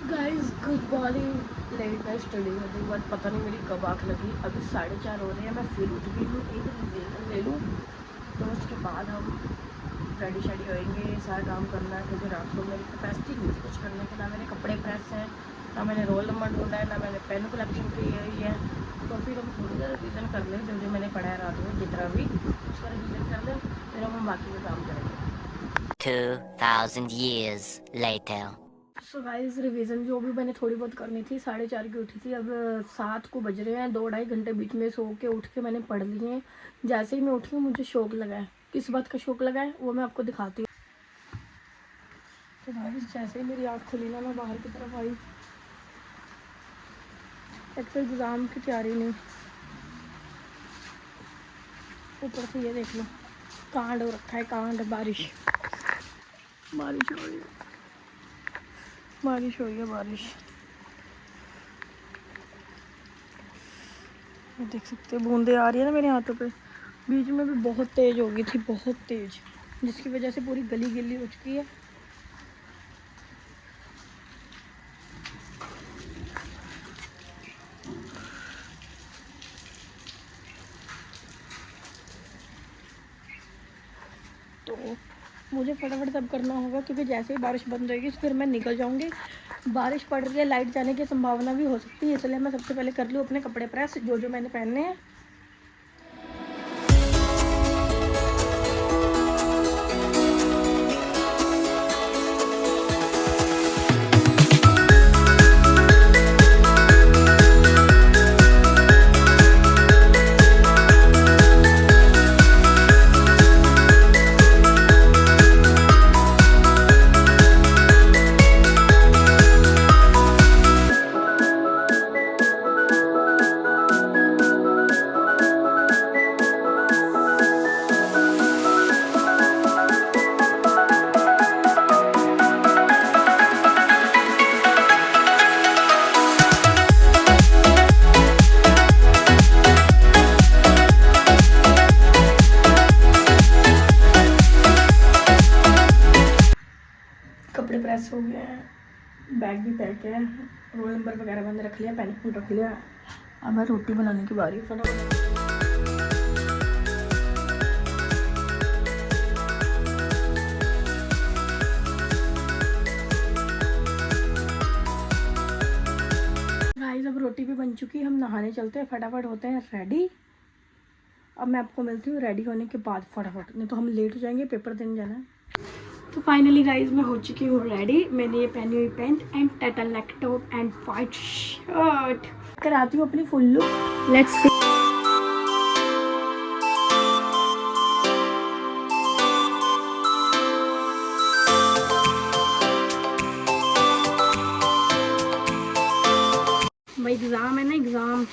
Guys good morning. Late night study करने के बाद पता नहीं मेरी कब आँख लगी। अभी 4:30 हो रहे हैं, मैं फिर उठ गई हूँ। एक रिवीजन ले लूँ तो उसके बाद हम रेडी शेडी होएंगे। सारा काम करना है क्योंकि रात को मेरी कैपेसिटी नहीं थी कुछ करने की। ना मेरे कपड़े प्रेस हैं, ना मैंने रोल नंबर ढूंढा है, ना मैंने पेन कलेक्शन की हुई है। तो फिर हम थोड़ी देर रिवीजन कर लें, जो जो मैंने पढ़ा है रात में जितना भी, उसका रिवीजन कर लें, फिर हम बाकी का काम करेंगे। 2000 years later. So guys revision जो भी मैंने थोड़ी बहुत करनी थी, 4:30 की उठी थी। अब 7 को बज रहे हैं। 2-2.5 घंटे बीच में सो के उठ के मैंने पढ़ लिए हैं। जैसे ही मैं उठी हूँ मुझे शौक लगा है। किस बात का शौक लगा है वो मैं आपको दिखाती हूँ। तो गाइस जैसे ही मेरी आँख खुली ना, मैं बाहर की तरफ आई। एक तो एग्ज़ाम की तैयारी नहीं, ऊपर से ये देख लो कांड हो रखा है। कांड, बारिश बारिश हो रही है, बारिश हो रही है, बारिश। देख सकते हो बूंदे आ रही है ना मेरे हाथों पे। बीच में भी बहुत तेज़ हो गई थी, बहुत तेज़, जिसकी वजह से पूरी गली गिली हो चुकी है। तो मुझे फटाफट सब करना होगा क्योंकि जैसे ही बारिश बंद होगी फिर मैं निकल जाऊंगी। बारिश पड़ रही है, लाइट जाने की संभावना भी हो सकती है, इसलिए मैं सबसे पहले कर लूँ अपने कपड़े प्रेस, जो जो मैंने पहनने हैं। कपड़े प्रेस हो गए हैं, बैग भी पैक है, रोल नंबर वगैरह मैंने रख लिया, पेन रख लिया। अब है रोटी बनाने की बारी। फटाफट गाइस अब रोटी भी बन चुकी है, हम नहाने चलते हैं, फटाफट होते हैं रेडी। अब मैं आपको मिलती हूँ रेडी होने के बाद फटाफट, नहीं तो हम लेट हो जाएंगे, पेपर देने जाना है। तो फाइनली गाइज मैं हो चुकी हूँ रेडी। मैंने ये पहनी हुई pant and turtle neck top and white shirt. कराती हूँ अपनी फुल लुक, लेट्स सी। भाई एग्ज़ाम है ना, एग्ज़ाम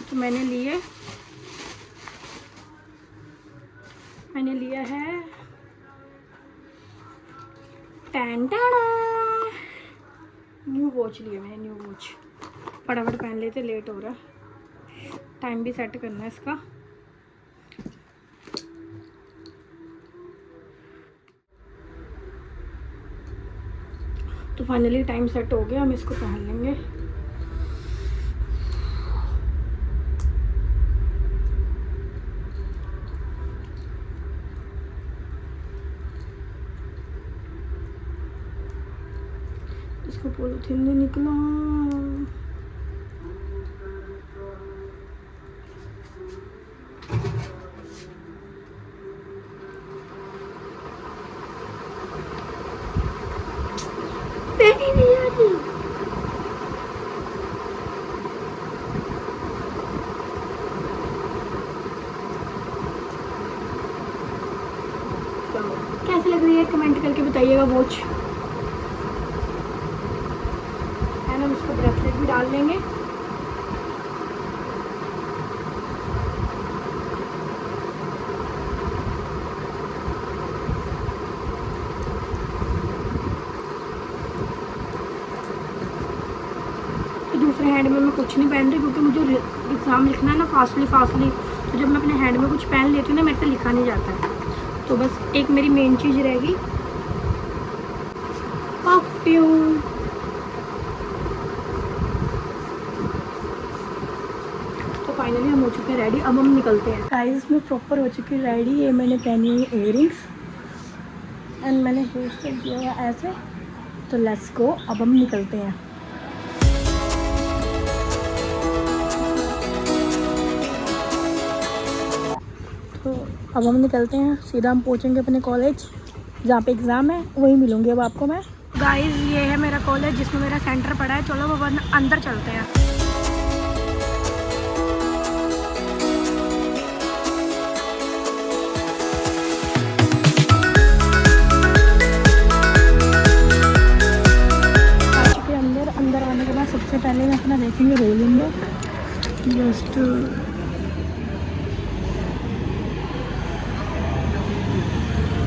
तो मैंने लिया है न्यू वॉच लिया मैंने, न्यू वॉच। फटाफट पहन लेते, लेट हो रहा है, टाइम भी सेट करना है इसका। तो फाइनली टाइम सेट हो गया, हम इसको पहन लेंगे। इसको पॉलीथीन नहीं निकला। नहीं आती। कैसी लग रही है कमेंट करके बताइएगा वॉच। हम इसको ब्रेसलेट भी डाल लेंगे। दूसरे हैंड में मैं कुछ नहीं पहन रही क्योंकि मुझे एग्ज़ाम लिखना है ना फास्टली। तो जब मैं अपने हैंड में कुछ पहन लेती हूँ ना, मेरे से लिखा नहीं जाता है। तो बस एक मेरी मेन चीज़ रहेगी, परफ्यूम। चुके हैं रेडी, अब हम निकलते हैं। गाइस मैं प्रॉपर हो चुकी हूँ रेडी। ये मैंने पहनी हुई इयररिंग्स एंड मैंने हेयर स्टाइल किया हुआ ऐसे। तो लेट्स गो, अब हम निकलते हैं। तो अब हम निकलते हैं, सीधा हम पहुँचेंगे अपने कॉलेज जहाँ पे एग्ज़ाम है, वहीं मिलूँगी अब आपको मैं। गाइस ये है मेरा कॉलेज जिसमें मेरा सेंटर पड़ा है। चलो अब अंदर चलते हैं। आ चुके अंदर आने के बाद सबसे पहले मैं अपना देखेंगे रोल नंबर। जस्ट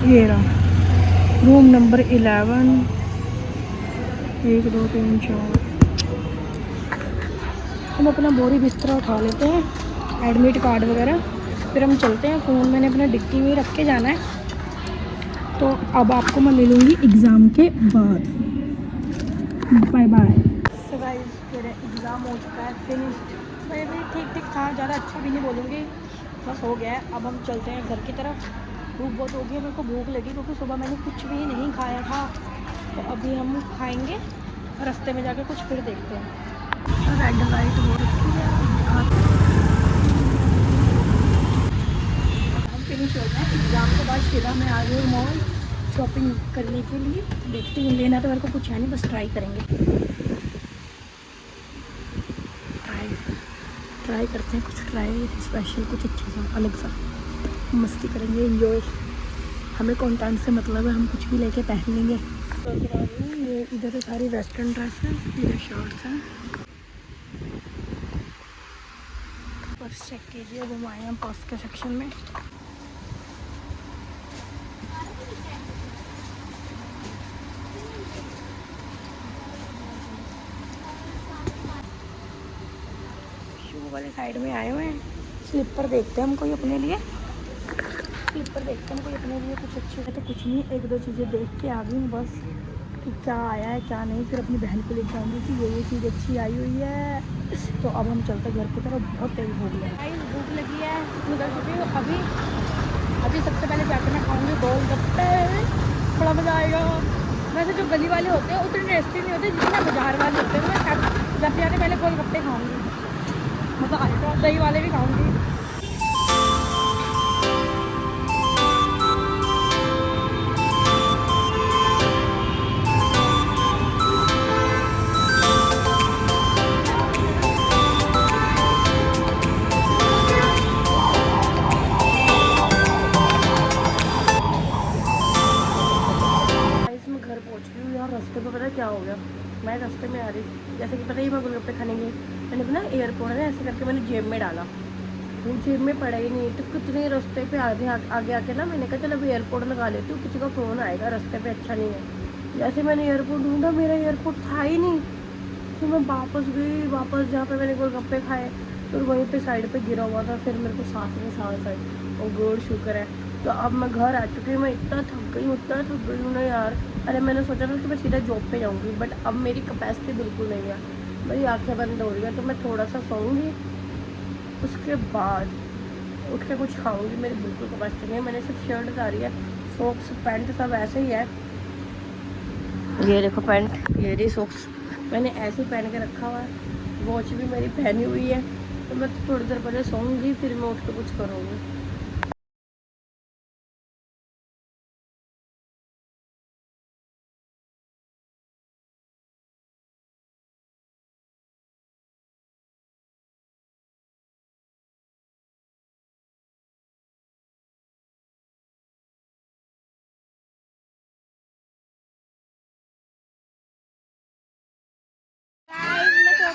ये रहा रूम नंबर 11, 1 2 3 4। हम अपना बोरी बिस्तरा उठा लेते हैं, एडमिट कार्ड वगैरह, फिर हम चलते हैं। फ़ोन मैंने अपना डिक्की में रख के जाना है। तो अब आपको मैं मिलूँगी एग्ज़ाम के बाद। Bye bye. सो गाइस मेरा एग्ज़ाम हो चुका है, फिनिश्ड। मैं भी ठीक था, ज़्यादा अच्छा भी नहीं बोलूँगी, बस हो गया है। अब हम चलते हैं घर की तरफ। भूख बहुत हो गई है, मेरे को भूख लगी क्योंकि सुबह मैंने कुछ भी नहीं खाया था। तो अभी हम खाएंगे, रास्ते में जाके कुछ फिर देखते हैं। रेड लाइट हो रखी है, हम फिनिश हो गए एग्ज़ाम के बाद। सीधा मैं आ गई हूँ मॉल शॉपिंग करने के लिए। देखती हूँ, लेना तो मेरे को कुछ है नहीं, बस ट्राई करेंगे। ट्राई करते हैं कुछ, ट्राई स्पेशल कुछ अच्छा सा अलग सा, मस्ती करेंगे, एंजॉय। हमें कंटेंट से मतलब है, हम कुछ भी लेके पहन लेंगे। ये इधर सारी वेस्टर्न ड्रेस है, इधर शर्ट्स हैं। पर्स चेक कीजिए, अब हम आए हैं पर्स के सेक्शन में। शू वाले साइड में आए हुए हैं। स्लीपर देखते हैं हम कोई अपने लिए, कुछ अच्छे है तो कुछ नहीं, 1 2 चीज़ें देख के आ गई हूँ बस, कि क्या आया है क्या नहीं। फिर अपनी बहन को लेकर आऊँगी कि ये चीज़ अच्छी आई हुई है। तो अब हम चलते घर की तरफ, बहुत तेज भूख लगी है, निकल चुकी हूँ। अभी सबसे पहले जाकर मैं खाऊँगी गोलगप्पे, बड़ा मज़ा आएगा। वैसे जो गली वाले होते हैं उतने टेस्टी नहीं होते जितना बाजार वाले होते हैं। मैं जब जाने पहले गोलगप्पे खाऊँगी, मज़ा आएगा। दही वाले भी खाऊँगी। रास्ते में पता क्या हो गया, मैं रास्ते में आ रही, जैसे कि पता ही मैं गोलगप्पे खाने गई, मैंने अपना एयरपोर्ट है ऐसे करके मैंने जेब में डाला, वो जेब में पड़ा ही नहीं। तो कितने रास्ते पे आगे आके ना मैंने कहा चलो अभी एयरपोर्ट लगा लेती हूँ, किसी का फ़ोन आएगा, रास्ते पे अच्छा नहीं है। जैसे मैंने एयरपोर्ट ढूंढा, मेरा एयरपोर्ट था ही नहीं। फिर मैं वापस गई, वापस जहाँ पे मैंने गोलगप्पे खाए, फिर वहीं पे साइड पे गिरा हुआ था। फिर मेरे को सांस आई, और गॉड शुक्र है। तो अब मैं घर आ चुकी हूँ। मैं इतना थक गई हूँ ना यार। अरे मैंने सोचा था कि मैं सीधा जॉब पे जाऊँगी, बट अब मेरी कैपेसिटी बिल्कुल नहीं है, मेरी आंखें बंद हो रही है। तो मैं थोड़ा सा सोऊंगी, उसके बाद उठ के कुछ खाऊंगी। मेरी बिल्कुल कैपेसिटी नहीं है। मैंने सिर्फ शर्ट उतारी है, सॉक्स पैंट सब ऐसे ही है। ये देखो पैंट, ये रही सॉक्स, मैंने ऐसे ही पहन के रखा हुआ है। वॉच भी मेरी पहनी हुई है। तो मैं थोड़ी देर पहले सोऊंगी, फिर मैं उठ के कुछ करूँगी।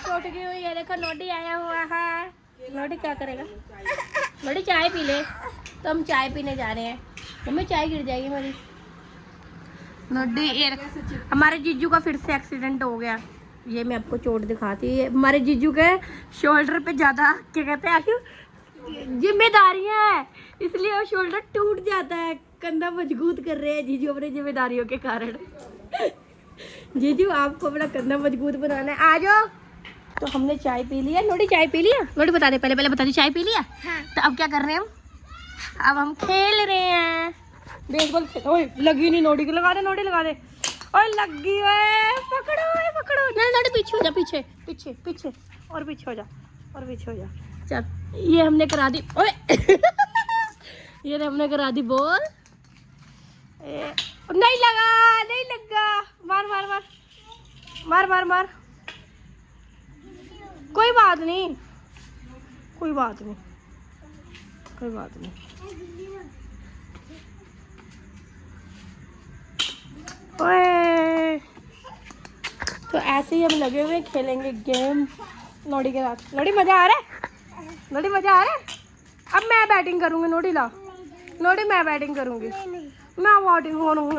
उठ गई हुई है, देखो नोटी आया हुआ है। नोटी क्या करेगा? नोटी चाय पी ले। तो हम चाय पीने जा रहे हैं। मम्मी चाय गिर जाएगी हमारी। नोटी, हमारे जीजू का फिर से एक्सीडेंट हो गया। ये मैं आपको चोट दिखाती है। हमारे जीजू के शोल्डर पे ज़्यादा क्या कहते हैं आखिर जिम्मेदारियाँ है, इसलिए वो शोल्डर टूट जाता है। कंधा मजबूत कर रहे हैं जीजू अपनी जिम्मेदारियों के कारण। जीजू आपको अपना कंधा मजबूत बनाना है, आ जाओ तो हमने चाय पी लिया। नोडी चाय पी लिया? नोडी बता दे, पहले बता दे, चाय पी लिया? हाँ। तो अब क्या कर रहे हैं हम? अब हम खेल रहे हैं बेसबॉल। ओए लगी नहीं, नोडी को लगा दे, नोडी लगा दे। ओए लगी, ओए पकड़ो, ओए पकड़ो। नहीं नोडी पीछे हो जा, पीछे पीछे पीछे और पीछे हो जा, और पीछे हो जा। चल ये हमने करा दी। ओए ये हमने करा दी बॉल। नहीं लगा, नहीं लगा। मार मार मार मार मार मार। कोई बात नहीं, कोई बात नहीं, कोई बात नहीं। ओए तो ऐसे ही हम लगे हुए खेलेंगे गेम नोडी के साथ। नोडी मजा आ रहा है? नोडी मजा आ रहा है? अब मैं बैटिंग करूंगी। नोडी ला, नोडी मैं बैटिंग करूंगी, मैं बैटिंग करूंगी,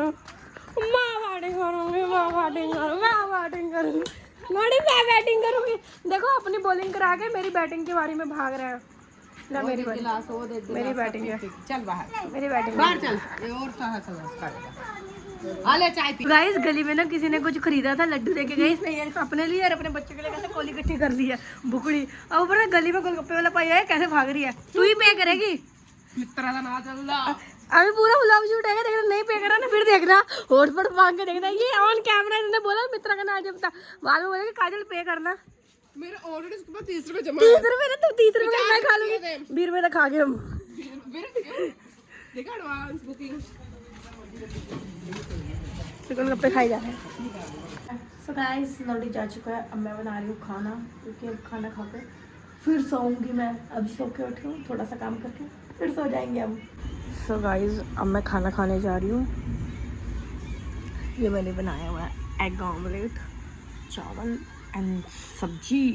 मैं बैटिंग करूंगी, मैं बैटिंग करूंगी, मैं बैटिंग करूंगी। नोडी मैं बैटिंग करूंगी। देखो अपनी बॉलिंग करा के मेरी बैटिंग के बारे में भाग रहा है। ना मेरी बैटिंग, मेरी बैटिंग है। चल बाहर, मेरी बैटिंग बाहर चल। ये और आले चाय पी। गाइस गली में ना किसी ने कुछ खरीदा था, लड्डू लेके गई इसने, ये अपने लिए और अपने बच्चों के लिए कैसे कोली इकट्ठी कर ली है बुकड़ी। अब ऊपर गली में गोलगप्पे वाला पाई है, कैसे भाग रही है। तू ही पे करेगी? मित्रा का ना चल रहा। अभी पूरा व्लॉग शूट है, देखना नहीं पे करा ना फिर देखना हॉटस्पॉट मांग के देखना। ये ऑन कैमरा इसने बोला मित्रा का नाम जब बाद में बोलेगा काजल पे करना। मेरे ऑलरेडी इसके पास 30 रुपए जमा 30 रुपए ना, तो 30 रुपए मैं खा लूंगी। 20 रुपए खा के हम देखा एडवांस बुकिंग गोलगप्पे खाई जा रहे हैं। सो गाइस नोडी जा चुका है, अब मैं बना रही हूँ खाना, क्योंकि अब खाना खा के फिर सोऊंगी मैं। अभी सो के उठी हूँ, थोड़ा सा काम करके फिर सो जाएंगे हम। सो गाइस अब मैं खाना खाने जा रही हूँ। ये मैंने बनाया हुआ है एग ऑमलेट, चावल एंड सब्जी।